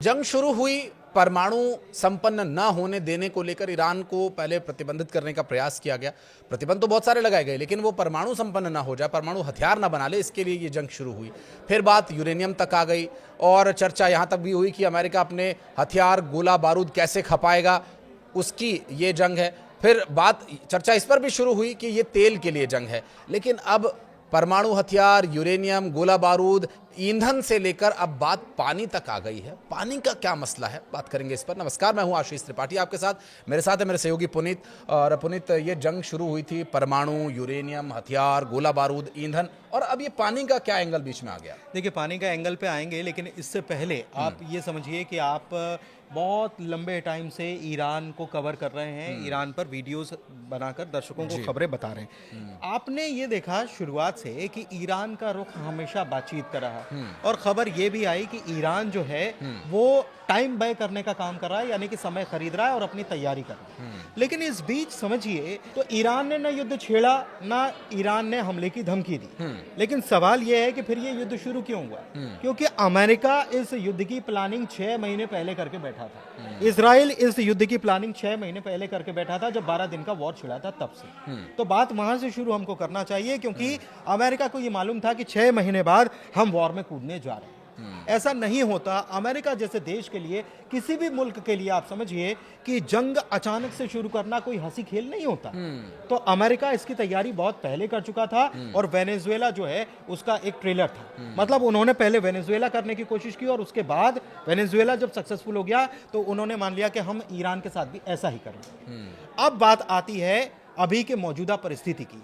जंग शुरू हुई। परमाणु संपन्न न होने देने को लेकर ईरान को पहले प्रतिबंधित करने का प्रयास किया गया। प्रतिबंध तो बहुत सारे लगाए गए, लेकिन वो परमाणु संपन्न ना हो जाए, परमाणु हथियार ना बना ले, इसके लिए ये जंग शुरू हुई। फिर बात यूरेनियम तक आ गई और चर्चा यहां तक भी हुई कि अमेरिका अपने हथियार गोला बारूद कैसे खपाएगा, उसकी ये जंग है। फिर चर्चा इस पर भी शुरू हुई कि ये तेल के लिए जंग है। लेकिन अब परमाणु हथियार, यूरेनियम, गोला बारूद, ईंधन से लेकर अब बात पानी तक आ गई है। पानी का क्या मसला है, बात करेंगे इस पर। नमस्कार, मैं हूं आशीष त्रिपाठी आपके साथ। मेरे साथ है मेरे सहयोगी पुनीत। और पुनीत, ये जंग शुरू हुई थी परमाणु, यूरेनियम, हथियार, गोला बारूद, ईंधन, और अब ये पानी का क्या एंगल बीच में आ गया? देखिए, पानी का एंगल पे आएंगे, लेकिन इससे पहले आप ये समझिए कि आप बहुत लंबे टाइम से ईरान को कवर कर रहे हैं, ईरान पर वीडियोस बनाकर दर्शकों को खबरें बता रहे हैं। आपने ये देखा शुरुआत से कि ईरान का रुख हमेशा बातचीत का रहा, और खबर ये भी आई कि ईरान जो है वो टाइम बाय करने का काम कर रहा है, यानी कि समय खरीद रहा है और अपनी तैयारी कर रहा है। लेकिन इस बीच समझिए तो ईरान ने ना युद्ध छेड़ा, ना ईरान ने हमले की धमकी दी। लेकिन सवाल यह है कि फिर ये युद्ध शुरू क्यों हुआ? क्योंकि अमेरिका इस युद्ध की प्लानिंग 6 महीने पहले करके बैठा था। इजराइल इस युद्ध की प्लानिंग 6 महीने पहले करके बैठा था, जब 12 दिन का वॉर छिड़ा था तब से। तो बात वहां से शुरू हमको करना चाहिए, क्योंकि अमेरिका को ये मालूम था कि 6 महीने बाद हम वॉर में कूदने जा रहे हैं। ऐसा नहीं होता। अमेरिका जैसे देश के लिए, किसी भी मुल्क के लिए आप समझिए कि जंग अचानक से शुरू करना कोई हंसी खेल नहीं होता। तो अमेरिका इसकी तैयारी बहुत पहले कर चुका था, और वेनेजुएला जो है उसका एक ट्रेलर था। मतलब उन्होंने पहले वेनेजुएला करने की कोशिश की, और उसके बाद वेनेजुएला जब सक्सेसफुल हो गया तो उन्होंने मान लिया कि हम ईरान के साथ भी ऐसा ही करेंगे। अब बात आती है अभी के मौजूदा परिस्थिति की।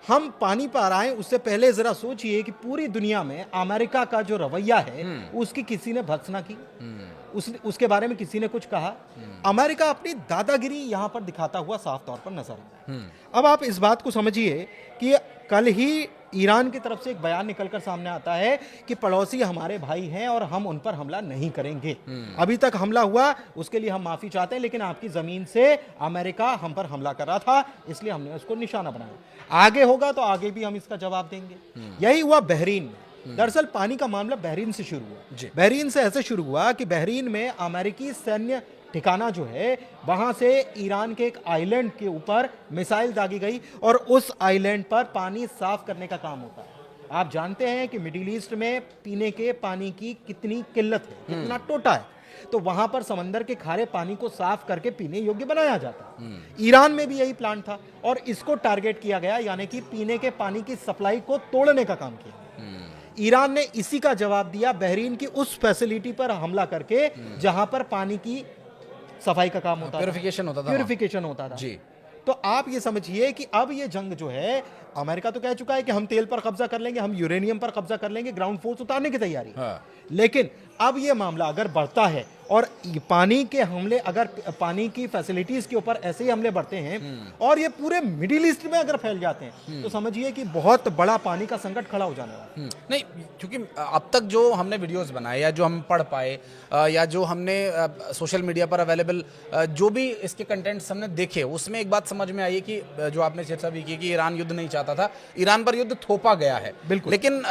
हम पानी पर आए उससे पहले जरा सोचिए कि पूरी दुनिया में अमेरिका का जो रवैया है उसकी किसी ने भर्त्सना की? उसके बारे में किसी ने कुछ कहा? अमेरिका अपनी दादागिरी यहां पर दिखाता हुआ साफ तौर पर नजर आ रहा है। अब आप इस बात को समझिए कि कल ही ईरान की तरफ से एक बयान निकलकर सामने आता है कि पड़ोसी हमारे भाई हैं और हम उन पर हमला नहीं करेंगे। अभी तक हमला हुआ उसके लिए हम माफी चाहते हैं, लेकिन आपकी जमीन से अमेरिका हम पर हमला कर रहा था, इसलिए हमने उसको निशाना बनाया। आगे होगा तो आगे भी हम इसका जवाब देंगे। यही हुआ बहरीन में। दरअसल पानी का मामला बहरीन से शुरू हुआ। बहरीन से ऐसे शुरू हुआ कि बहरीन में अमेरिकी सैन्य ठिकाना जो है, वहां से ईरान के एक आइलैंड के ऊपर मिसाइल दागी गई, और उस आइलैंड पर पानी साफ करने का काम होता है। आप जानते हैं कि मिडिल ईस्ट में पीने के पानी की कितनी किल्लत है, कितना टोटा है। तो वहां पर समंदर के खारे पानी को साफ करके पीने योग्य बनाया जाता है। ईरान में भी यही प्लान था, और इसको टारगेट किया गया, यानी कि पीने के पानी की सप्लाई को तोड़ने का काम किया। ईरान ने इसी का जवाब दिया बहरीन की उस फैसिलिटी पर हमला करके जहां पर पानी की सफाई का काम होता था, प्यूरिफिकेशन होता था जी। तो आप ये समझिए कि अब ये जंग जो है, अमेरिका तो कह चुका है कि हम तेल पर कब्जा कर लेंगे, हम यूरेनियम पर कब्जा कर लेंगे, ग्राउंड फोर्स उतारने की तैयारी। लेकिन अब ये मामला अगर बढ़ता है और पानी के हमले, अगर पानी की फैसिलिटीज के ऊपर ऐसे ही हमले बढ़ते हैं और ये पूरे मिडिल ईस्ट में अगर फैल जाते हैं, तो समझिए कि बहुत बड़ा पानी का संकट खड़ा हो जाने वाला है। नहीं, क्योंकि अब तक जो हमने वीडियोस बनाए या जो हम पढ़ पाए या जो हमने सोशल मीडिया पर अवेलेबल जो भी इसके कंटेंट्स हमने देखे, उसमें एक बात समझ में आई कि जो आपने चर्चा भी की कि ईरान युद्ध नहीं चाहता था, ईरान पर युद्ध थोपा गया है। बिल्कुल। लेकिन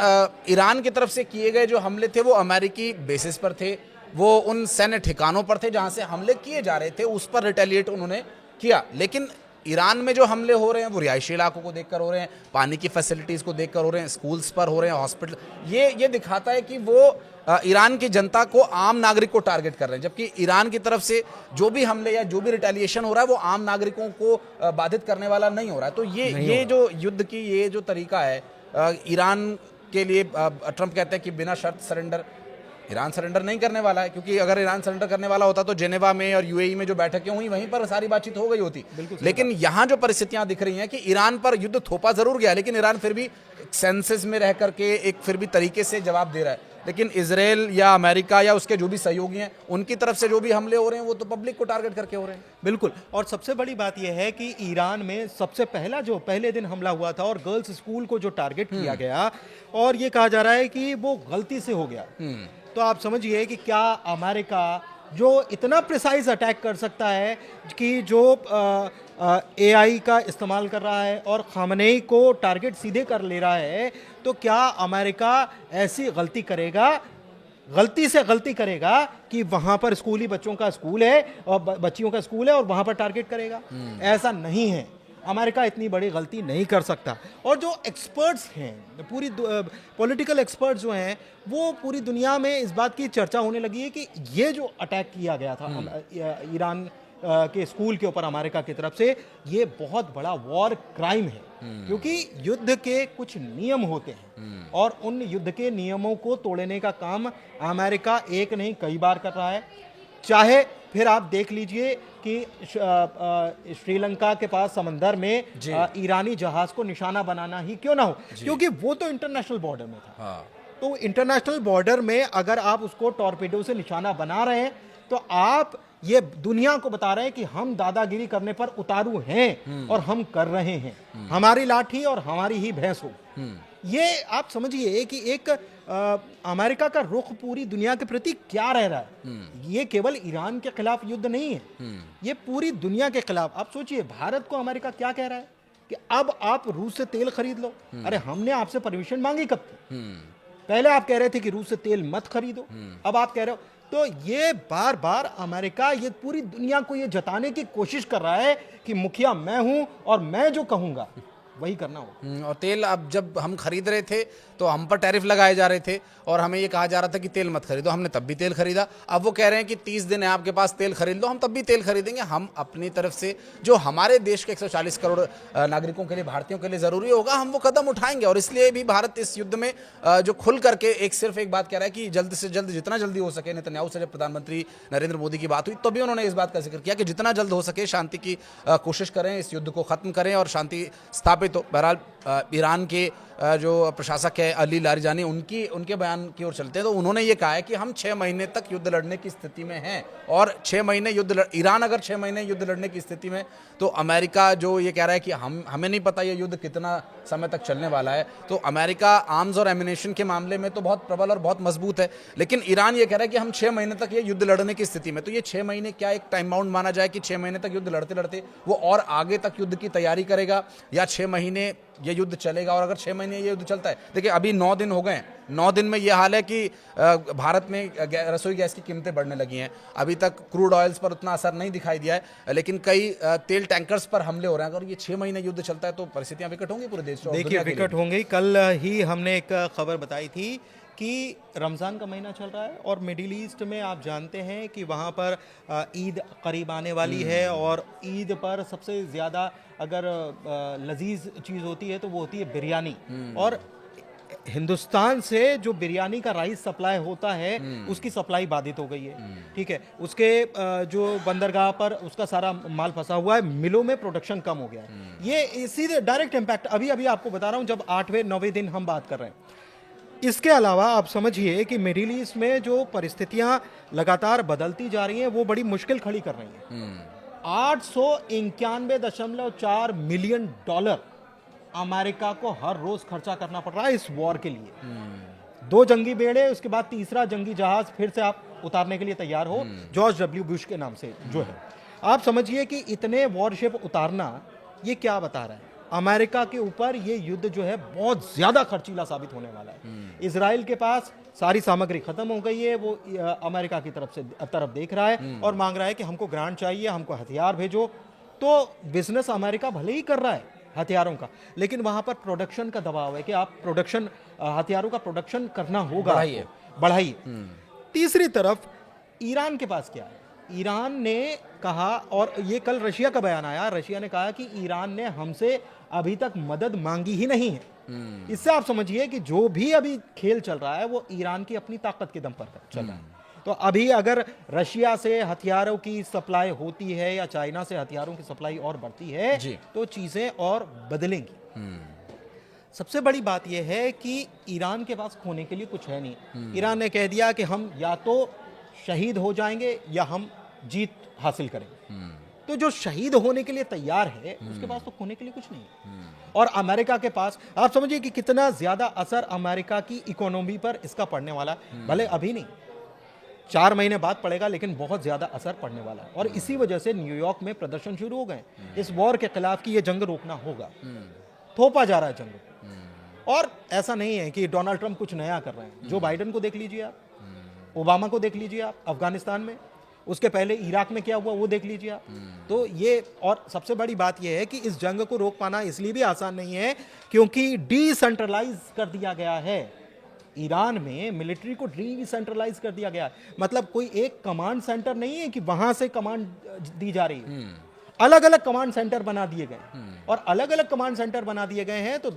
ईरान की तरफ से किए गए जो हमले थे वो अमेरिकी बेसिस पर थे, वो उन सैन्य ठिकानों पर थे जहां से हमले किए जा रहे थे, उस पर रिटेलिएट उन्होंने किया। लेकिन ईरान में जो हमले हो रहे हैं वो रिहायशी इलाकों को देखकर हो रहे हैं, पानी की फैसिलिटीज को देखकर हो रहे हैं, स्कूल्स पर हो रहे हैं, हॉस्पिटल। ये दिखाता है कि वो ईरान की जनता को, आम नागरिक को टारगेट कर रहे हैं, जबकि ईरान की तरफ से जो भी हमले या जो भी रिटेलिएशन हो रहा है वो आम नागरिकों को बाधित करने वाला नहीं हो रहा है। तो ये जो युद्ध की ये जो तरीका है ईरान के लिए, ट्रंप कहते हैं कि बिना शर्त सरेंडर, ईरान सरेंडर नहीं करने वाला है, क्योंकि अगर ईरान सरेंडर करने वाला होता तो जेनेवा में और यूएई में जो बैठकें हुई वहीं पर सारी बातचीत हो गई होती। लेकिन यहां जो परिस्थितियां दिख रही हैं कि ईरान पर युद्ध थोपा जरूर गया, लेकिन ईरान फिर भी सेंसेस में रह करके एक फिर भी तरीके से जवाब दे रहा है। लेकिन इजराइल या अमेरिका या उसके जो भी सहयोगी हैं, उनकी तरफ से जो भी हमले हो रहे हैं वो तो पब्लिक को टारगेट करके हो रहे हैं। बिल्कुल। और सबसे बड़ी बात यह है कि ईरान में सबसे पहला जो पहले दिन हमला हुआ था और गर्ल्स स्कूल को जो टारगेट किया गया, और ये कहा जा रहा है कि वो गलती से हो गया। तो आप समझिए कि क्या अमेरिका जो इतना प्रिसाइज अटैक कर सकता है कि जो एआई का इस्तेमाल कर रहा है और खामनेई को टारगेट सीधे कर ले रहा है, तो क्या अमेरिका ऐसी गलती करेगा गलती से गलती करेगा कि वहां पर स्कूली बच्चों का स्कूल है और बच्चियों का स्कूल है और वहां पर टारगेट करेगा। ऐसा नहीं है, अमेरिका इतनी बड़ी गलती नहीं कर सकता। और जो एक्सपर्ट्स हैं, पूरी पॉलिटिकल एक्सपर्ट्स जो हैं, वो पूरी दुनिया में इस बात की चर्चा होने लगी है कि ये जो अटैक किया गया था ईरान के स्कूल के ऊपर अमेरिका की तरफ से, ये बहुत बड़ा वॉर क्राइम है। क्योंकि युद्ध के कुछ नियम होते हैं और उन युद्ध के नियमों को तोड़ने का काम अमेरिका एक नहीं कई बार कर रहा है। चाहे फिर आप देख लीजिए कि श्रीलंका के पास समंदर में ईरानी जहाज को निशाना बनाना ही क्यों ना हो, क्योंकि वो तो इंटरनेशनल बॉर्डर में था। हाँ। तो इंटरनेशनल बॉर्डर में अगर आप उसको टॉर्पेडो से निशाना बना रहे हैं तो आप ये दुनिया को बता रहे हैं कि हम दादागिरी करने पर उतारू हैं और हम कर रहे हैं, हमारी लाठी और हमारी ही भैंस हो। ये आप समझिए कि एक अमेरिका का रुख पूरी दुनिया के प्रति क्या रह रहा है। ये केवल ईरान के खिलाफ युद्ध नहीं है, ये पूरी दुनिया के खिलाफ। आप सोचिए, भारत को अमेरिका क्या कह रहा है कि अब आप रूस से तेल खरीद लो। अरे हमने आपसे परमिशन मांगी कब थी? पहले आप कह रहे थे कि रूस से तेल मत खरीदो, अब आप कह रहे हो। तो ये बार बार अमेरिका ये पूरी दुनिया को ये जताने की कोशिश कर रहा है कि मुखिया मैं हूं और मैं जो कहूंगा वही करना हो। और तेल अब जब हम खरीद रहे थे तो हम पर टैरिफ लगाए जा रहे थे और हमें ये कहा जा रहा था कि तेल मत खरीदो, हमने तब भी तेल खरीदा। अब वो कह रहे हैं कि 30 दिन है आपके पास, तेल खरीद लो, हम तब भी तेल खरीदेंगे। हम अपनी तरफ से जो हमारे देश के 140 करोड़ नागरिकों के लिए, भारतीयों के लिए ज़रूरी होगा, हम वो कदम उठाएंगे। और इसलिए भी भारत इस युद्ध में जो खुल करके सिर्फ एक बात कह रहा है कि जल्द से जल्द, जितना जल्दी हो सके। नेतन्याहू से जब प्रधानमंत्री नरेंद्र मोदी की बात हुई तो भी उन्होंने इस बात का जिक्र किया कि जितना जल्द हो सके शांति की कोशिश करें, इस युद्ध को ख़त्म करें और शांति स्थापित हो। बहरहाल ईरान के जो प्रशासक है अली लारिजानी, उनके बयान की ओर चलते हैं तो उन्होंने ये कहा है कि हम 6 महीने तक युद्ध लड़ने की स्थिति में हैं। और 6 महीने ईरान अगर 6 महीने युद्ध लड़ने की स्थिति में, तो अमेरिका जो ये कह रहा है कि हमें नहीं पता ये युद्ध कितना समय तक चलने वाला है। तो अमेरिका आर्म्स और एमिनेशन के मामले में तो बहुत प्रबल और बहुत मजबूत है, लेकिन ईरान ये कह रहा है कि हम 6 महीने तक ये युद्ध लड़ने की स्थिति में। तो ये 6 महीने क्या एक टाइम बाउंड माना जाए कि 6 महीने तक युद्ध लड़ते लड़ते वो और आगे तक युद्ध की तैयारी करेगा, या 6 महीने ये युद्ध चलेगा? और अगर 6 महीने ये युद्ध चलता है, देखिए अभी 9 दिन हो गए हैं, 9 दिन में ये हाल है कि भारत में रसोई गैस की कीमतें बढ़ने लगी हैं। अभी तक क्रूड ऑयल्स पर उतना असर नहीं दिखाई दिया है, लेकिन कई तेल टैंकर्स पर हमले हो रहे हैं। अगर ये 6 महीने युद्ध चलता है तो परिस्थितियां विकट होंगी पूरे देश में। देखिए विकट होंगी। कल ही हमने एक खबर बताई थी कि रमज़ान का महीना चल रहा है और मिडिल ईस्ट में आप जानते हैं कि वहाँ पर ईद करीब आने वाली है, और ईद पर सबसे ज़्यादा अगर लजीज चीज़ होती है तो वो होती है बिरयानी। और हिंदुस्तान से जो बिरयानी का राइस सप्लाई होता है उसकी सप्लाई बाधित हो गई है। ठीक है, उसके जो बंदरगाह पर उसका सारा माल फंसा हुआ है, मिलों में प्रोडक्शन कम हो गया है। ये सीधे डायरेक्ट इम्पैक्ट अभी आपको बता रहा हूँ, जब 8वें 9वें दिन हम बात कर रहे हैं। इसके अलावा आप समझिए कि मिडिल ईस्ट में जो परिस्थितियां लगातार बदलती जा रही हैं वो बड़ी मुश्किल खड़ी कर रही हैं। 891.4 मिलियन डॉलर अमेरिका को हर रोज खर्चा करना पड़ रहा है इस वॉर के लिए। 2 जंगी बेड़े, उसके बाद तीसरा जंगी जहाज फिर से आप उतारने के लिए तैयार हो, जॉर्ज डब्ल्यू बुश के नाम से जो है। आप समझिए कि इतने वॉरशिप उतारना ये क्या बता रहा है? अमेरिका के ऊपर ये युद्ध जो है बहुत ज्यादा खर्चीला साबित होने वाला है। इजराइल के पास सारी सामग्री खत्म हो गई है, वो अमेरिका की तरफ देख रहा है और मांग रहा है कि हमको ग्रांट चाहिए, हमको हथियार भेजो। तो बिजनेस अमेरिका भले ही कर रहा है हथियारों का, लेकिन वहां पर प्रोडक्शन का दबाव है कि आप हथियारों का प्रोडक्शन करना होगा, बढ़ाइए। तीसरी तरफ ईरान के पास क्या है? ईरान ने कहा, और ये कल रशिया का बयान आया, रशिया ने कहा कि ईरान ने हमसे अभी तक मदद मांगी ही नहीं है। इससे आप समझिए कि जो भी अभी खेल चल रहा है वो ईरान की अपनी ताकत के दम पर चल रहा है। तो अभी अगर रशिया से हथियारों की सप्लाई होती है या चाइना से हथियारों की सप्लाई और बढ़ती है तो चीजें और बदलेंगी। सबसे बड़ी बात यह है कि ईरान के पास खोने के लिए कुछ है नहीं। ईरान ने कह दिया कि हम या तो शहीद हो जाएंगे या हम जीत हासिल करेंगे। तो जो शहीद होने के लिए तैयार है उसके पास तो खोने के लिए कुछ नहीं है। और अमेरिका के पास आप समझिए कि कितना ज्यादा असर अमेरिका की इकोनॉमी पर इसका पड़ने वाला है। भले अभी नहीं, 4 महीने बाद पड़ेगा, लेकिन बहुत ज्यादा असर पड़ने वाला है। और इसी वजह से न्यूयॉर्क में प्रदर्शन शुरू हो गए इस वॉर के खिलाफ कि ये जंग रोकना होगा। थोपा जा रहा है जंग। और ऐसा नहीं है कि डोनाल्ड ट्रंप कुछ नया कर रहे हैं। जो बाइडेन को देख लीजिए आप, ओबामा को देख लीजिए आप अफगानिस्तान में, उसके पहले इराक में क्या हुआ वो देख लीजिए आप। तो ये, और सबसे बड़ी बात ये है कि इस जंग को रोक पाना इसलिए भी आसान नहीं है क्योंकि डिसेंट्रलाइज कर दिया गया है। ईरान में मिलिट्री को डिसेंट्रलाइज कर दिया गया है, मतलब कोई एक कमांड सेंटर नहीं है कि वहां से कमांड दी जा रही है, अलग अलग कमांड सेंटर बना दिए गए। और अलग अलग कमांड सेंटर बना दिए गए हैं, तो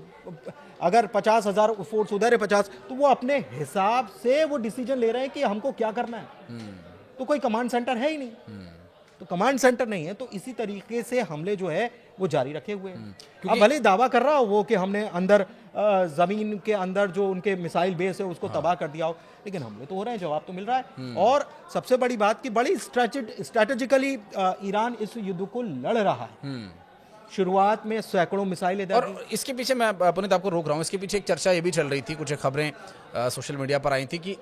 अगर 50,000 फोर्स उधर है 50, तो वो अपने हिसाब से वो डिसीजन ले रहे हैं कि हमको क्या करना है। तो कोई कमांड सेंटर है ही नहीं, तो कमांड सेंटर नहीं है, तो इसी तरीके से हमले जो है वो जारी रखे हुए हैं। अब भले ही दावा कर रहा हो वो कि हमने अंदर जमीन के अंदर जो उनके मिसाइल बेस है उसको तबाह कर दिया हो, लेकिन हमले तो हो रहे हैं, जवाब तो मिल रहा है। और सबसे बड़ी बात कि बड़ी स्ट्रेटेजिकली ईरान इस युद्ध को लड़ रहा है। शुरुआत में सैकड़ों मिसाइलें, और इसके पीछे मैं पुनीत आपको रोक रहा हूँ, इसके पीछे एक चर्चा ये भी चल रही थी, कुछ खबरें सोशल मीडिया पर आई थी कि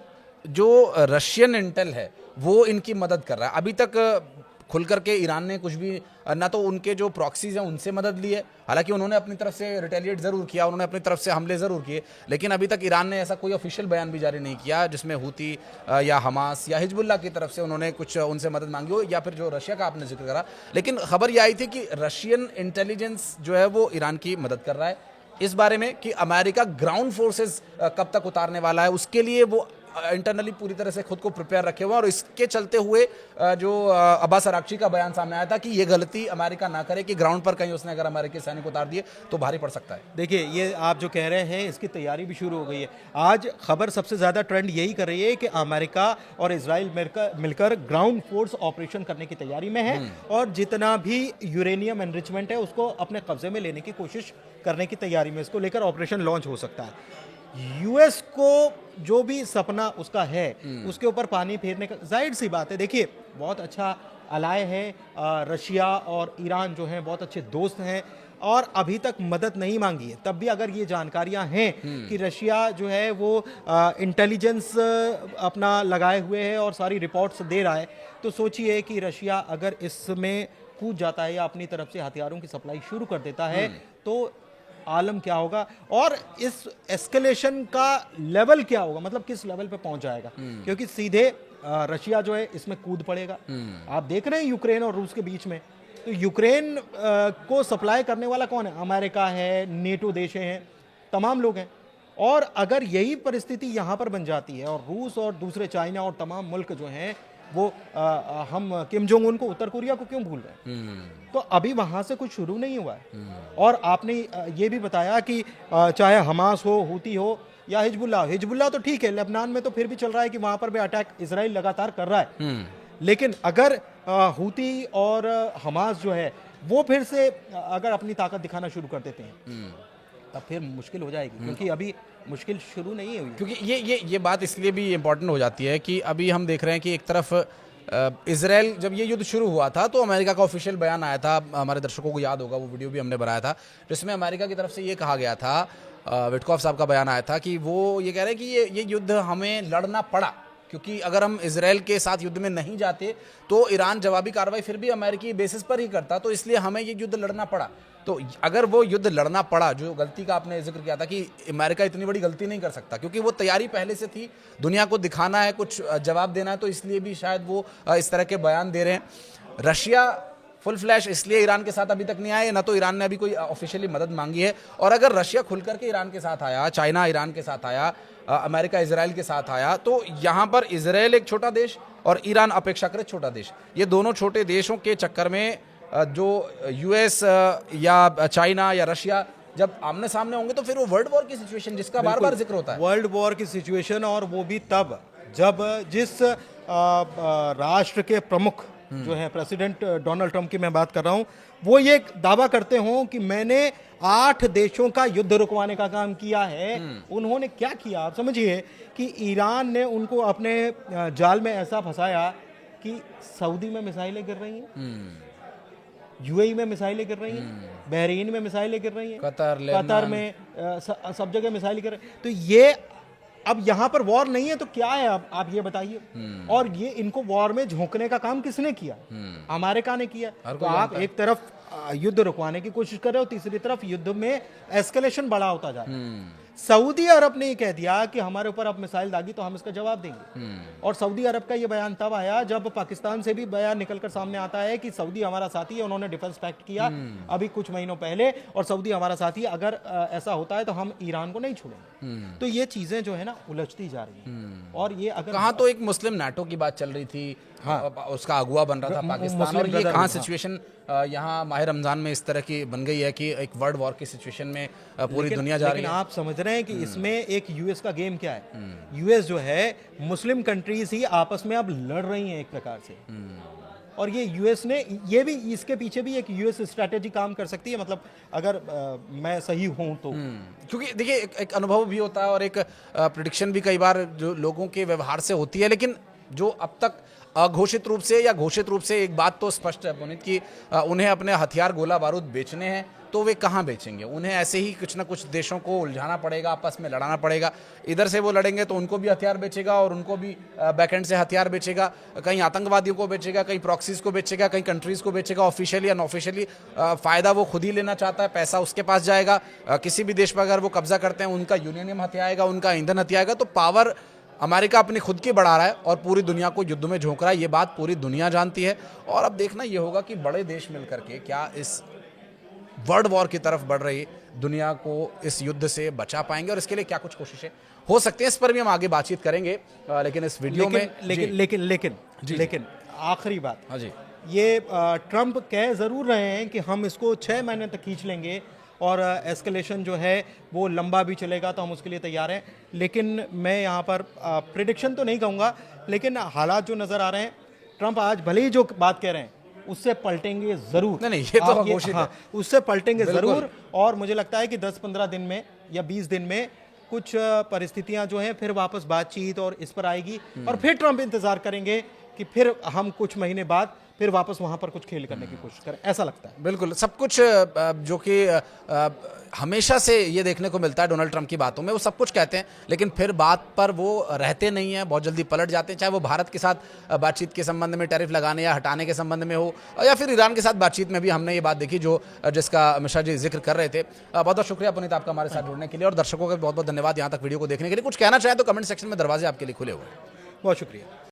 जो रशियन इंटेल है वो इनकी मदद कर रहा है। अभी तक खुल करके ईरान ने कुछ भी ना तो उनके जो प्रॉक्सीज हैं उनसे मदद ली है, हालांकि उन्होंने अपनी तरफ से रिटेलिएट जरूर किया, उन्होंने अपनी तरफ से हमले जरूर किए, लेकिन अभी तक ईरान ने ऐसा कोई ऑफिशियल बयान भी जारी नहीं किया जिसमें हूती या हमास या हिजबुल्लाह की तरफ से उन्होंने कुछ उनसे मदद मांगी हो, या फिर जो रशिया का आपने जिक्र करा। लेकिन खबर यह आई थी कि रशियन इंटेलिजेंस जो है वो ईरान की मदद कर रहा है। इस बारे में कि अमेरिका ग्राउंड फोर्सेस कब तक उतारने वाला है, उसके लिए वो इंटरनली पूरी तरह से खुद को प्रिपेयर रखे हुए हैं। और इसके चलते हुए जो अब्बास अराक्ची का बयान सामने आया था कि ये गलती अमेरिका ना करे कि ग्राउंड पर कहीं उसने अगर अमेरिकी सैनिक उतार दिए तो भारी पड़ सकता है। देखिए, ये आप जो कह रहे हैं इसकी तैयारी भी शुरू हो गई है। आज खबर सबसे ज़्यादा ट्रेंड यही कर रही है कि अमेरिका और इजराइल मिलकर ग्राउंड फोर्स ऑपरेशन करने की तैयारी में है, और जितना भी यूरेनियम एनरिचमेंट है उसको अपने कब्जे में लेने की कोशिश करने की तैयारी में, इसको लेकर ऑपरेशन लॉन्च हो सकता है। यूएस को जो भी सपना उसका है उसके ऊपर पानी फेरने का, जाहिर सी बात है। देखिए, बहुत अच्छा अलाय है, रशिया और ईरान जो हैं बहुत अच्छे दोस्त हैं, और अभी तक मदद नहीं मांगी है। तब भी अगर ये जानकारियां हैं कि रशिया जो है वो इंटेलिजेंस अपना लगाए हुए है और सारी रिपोर्ट्स दे रहा है, तो सोचिए कि रशिया अगर इसमें कूद जाता है या अपनी तरफ से हथियारों की सप्लाई शुरू कर देता है तो आलम क्या होगा, और इस एस्केलेशन का लेवल क्या होगा, मतलब किस लेवल पे पहुंच जाएगा। क्योंकि सीधे रशिया जो है इसमें कूद पड़ेगा। आप देख रहे हैं यूक्रेन और रूस के बीच में, तो यूक्रेन को सप्लाई करने वाला कौन है? अमेरिका है, नेटो देश हैं, तमाम लोग हैं। और अगर यही परिस्थिति यहाँ पर बन जाती है और रूस और दूसरे चाइना और तमाम मुल्क जो हैं वो हम किम जोंग उन को, उत्तर कोरिया को क्यों भूल रहे हैं? तो अभी वहां से कुछ शुरू नहीं हुआ है। और आपने ये भी बताया कि चाहे हमास हो, हूती हो या हिजबुल्लाह तो ठीक है, लेबनान में तो फिर भी चल रहा है कि वहां पर भी अटैक इसराइल लगातार कर रहा है। लेकिन अगर हूती और हमास जो है वो फिर से अगर अपनी ताकत दिखाना शुरू कर देते हैं तब फिर मुश्किल हो जाएगी, क्योंकि अभी मुश्किल शुरू नहीं हुई। क्योंकि ये बात इसलिए भी इम्पोर्टेंट हो जाती है कि अभी हम देख रहे हैं कि एक तरफ इजराइल, जब ये युद्ध शुरू हुआ था तो अमेरिका का ऑफिशियल बयान आया था, हमारे दर्शकों को याद होगा, वो वीडियो भी हमने बनाया था, जिसमें अमेरिका की तरफ से ये कहा गया था, विटकॉफ साहब का बयान आया था कि वो ये कह रहे हैं कि ये युद्ध हमें लड़ना पड़ा, क्योंकि अगर हम इजराइल के साथ युद्ध में नहीं जाते तो ईरान जवाबी कार्रवाई फिर भी अमेरिकी बेसिस पर ही करता, तो इसलिए हमें ये युद्ध लड़ना पड़ा। तो अगर वो युद्ध लड़ना पड़ा, जो गलती का आपने जिक्र किया था कि अमेरिका इतनी बड़ी गलती नहीं कर सकता, क्योंकि वो तैयारी पहले से थी, दुनिया को दिखाना है, कुछ जवाब देना है, तो इसलिए भी शायद वो इस तरह के बयान दे रहे हैं। रशिया फुल फ्लैश इसलिए ईरान के साथ अभी तक नहीं आए, ना तो ईरान ने अभी कोई ऑफिशियली मदद मांगी है, और अगर रशिया खुल करके ईरान के साथ आया, चाइना ईरान के साथ आया, अमेरिका इजराइल के साथ आया, तो यहाँ पर इजराइल एक छोटा देश और ईरान अपेक्षाकृत छोटा देश, ये दोनों छोटे देशों के चक्कर में जो यूएस या चाइना या रशिया जब आमने सामने होंगे तो फिर वो वर्ल्ड वॉर की सिचुएशन जिसका बार बार जिक्र होता है, वर्ल्ड वॉर की सिचुएशन, और वो भी तब जब जिस राष्ट्र के प्रमुख जो है, प्रेसिडेंट डोनाल्ड ट्रंप की मैं बात कर रहा हूं, वो ये दावा करते हों कि मैंने 8 देशों का युद्ध रुकवाने का काम किया है। उन्होंने क्या किया, आप समझिए कि ईरान ने उनको अपने जाल में ऐसा फंसाया कि सऊदी में मिसाइलें गिर रही हैं, यूएई में मिसाइलें गिर रही हैं, बहरीन में मिसाइलें गिर रही हैं, कतर में सब जगह मिसाइलें गिर रही हैं। तो ये अब यहाँ पर वॉर नहीं है तो क्या है, अब आप ये बताइए। और ये इनको वॉर में झोंकने का काम किसने किया? अमेरिका ने किया। तो आप एक तरफ युद्ध रुकवाने की कोशिश कर रहे हो, तीसरी तरफ युद्ध में एस्केलेशन बड़ा होता जा रहा है। सऊदी अरब ने ये कह दिया कि हमारे ऊपर अब मिसाइल दागी तो हम इसका जवाब देंगे। और सऊदी अरब का ये बयान तब आया जब पाकिस्तान से भी बयान निकलकर सामने आता है कि सऊदी हमारा साथी है, उन्होंने डिफेंस पैक्ट किया अभी कुछ महीनों पहले, और सऊदी हमारा साथी, अगर ऐसा होता है तो हम ईरान को नहीं छोड़ेंगे। तो ये चीजें जो है ना उलझती जा रही हैं। और ये अगर कहाँ तो एक मुस्लिम नाटो की बात चल रही थी, हाँ, उसका अगुवा बन रहा था पाकिस्तान, और मुस्लिम ये ब्रदरहुड, कहाँ हाँ। सिचुएशन यहाँ माह रमजान में इस तरह की बन गई है कि एक वर्ल्ड वॉर की सिचुएशन में पूरी दुनिया जा रही लेकिन है। आप समझ रहे हैं कि इसमें एक यूएस का गेम क्या है। यूएस जो है मुस्लिम कंट्रीज ही आपस में अब लड़ रही हैं एक प्रकार से, और ये यूएस ने ये भी, इसके पीछे भी एक यूएस स्ट्रैटेजी काम कर सकती है, मतलब अगर मैं सही हूं तो। क्योंकि देखिए एक अनुभव भी होता है और एक प्रिडिक्शन भी कई बार जो लोगों के व्यवहार से होती है, लेकिन जो अब तक अघोषित रूप से या घोषित रूप से एक बात तो स्पष्ट है पुनीत कि उन्हें अपने हथियार गोला बारूद बेचने हैं, तो वे कहाँ बेचेंगे? उन्हें ऐसे ही कुछ ना कुछ देशों को उलझाना पड़ेगा, आपस में लड़ाना पड़ेगा। इधर से वो लड़ेंगे तो उनको भी हथियार बेचेगा और उनको भी बैकएंड से हथियार बेचेगा, कहीं आतंकवादियों को बेचेगा, कहीं प्रॉक्सीज को बेचेगा, कहीं कंट्रीज को बेचेगा। ऑफिशियली अनऑफिशियली फ़ायदा वो खुद ही लेना चाहता है, पैसा उसके पास जाएगा। किसी भी देश पर अगर वो कब्जा करते हैं, उनका यूरेनियम हथियाएगा, उनका ईंधन हथियाएगा। तो पावर अमेरिका अपनी खुद की बढ़ा रहा है और पूरी दुनिया को युद्ध में झोंक रहा है। ये बात पूरी दुनिया जानती है, और अब देखना ये होगा कि बड़े देश मिलकर के क्या इस वर्ल्ड वॉर की तरफ बढ़ रही दुनिया को इस युद्ध से बचा पाएंगे, और इसके लिए क्या कुछ कोशिशें हो सकती हैं, इस पर भी हम आगे बातचीत करेंगे। लेकिन इस वीडियो में लेकिन आखिरी बात, हाँ जी, ये ट्रंप कह जरूर रहे हैं कि हम इसको 6 महीने तक खींच लेंगे और एस्केलेशन जो है वो लंबा भी चलेगा तो हम उसके लिए तैयार हैं। लेकिन मैं यहाँ पर प्रिडिक्शन तो नहीं कहूँगा, लेकिन हालात जो नज़र आ रहे हैं, ट्रंप आज भले ही जो बात कह रहे हैं उससे पलटेंगे जरूर। नहीं ये तो घोषित है, उससे पलटेंगे जरूर। और मुझे लगता है कि 10-15 दिन में या 20 दिन में कुछ परिस्थितियां जो हैं फिर वापस बातचीत और इस पर आएगी, और फिर ट्रंप इंतजार करेंगे कि फिर हम कुछ महीने बाद फिर वापस वहां पर कुछ खेल करने की कोशिश करें, ऐसा लगता है। बिल्कुल सब कुछ जो कि हमेशा से ये देखने को मिलता है डोनाल्ड ट्रंप की बातों में, वो सब कुछ कहते हैं लेकिन फिर बात पर वो रहते नहीं हैं, बहुत जल्दी पलट जाते हैं। चाहे वो भारत के साथ बातचीत के संबंध में, टैरिफ लगाने या हटाने के संबंध में हो, या फिर ईरान के साथ बातचीत में भी हमने ये बात देखी जो जिसका मिश्रा जी जिक्र कर रहे थे। बहुत बहुत शुक्रिया पुनीत आपका हमारे साथ जुड़ने के लिए, और दर्शकों का बहुत बहुत धन्यवाद यहाँ तक वीडियो को देखने के लिए। कुछ कहना चाहें तो कमेंट सेक्शन में दरवाजे आपके लिए खुले हुए हैं। बहुत शुक्रिया।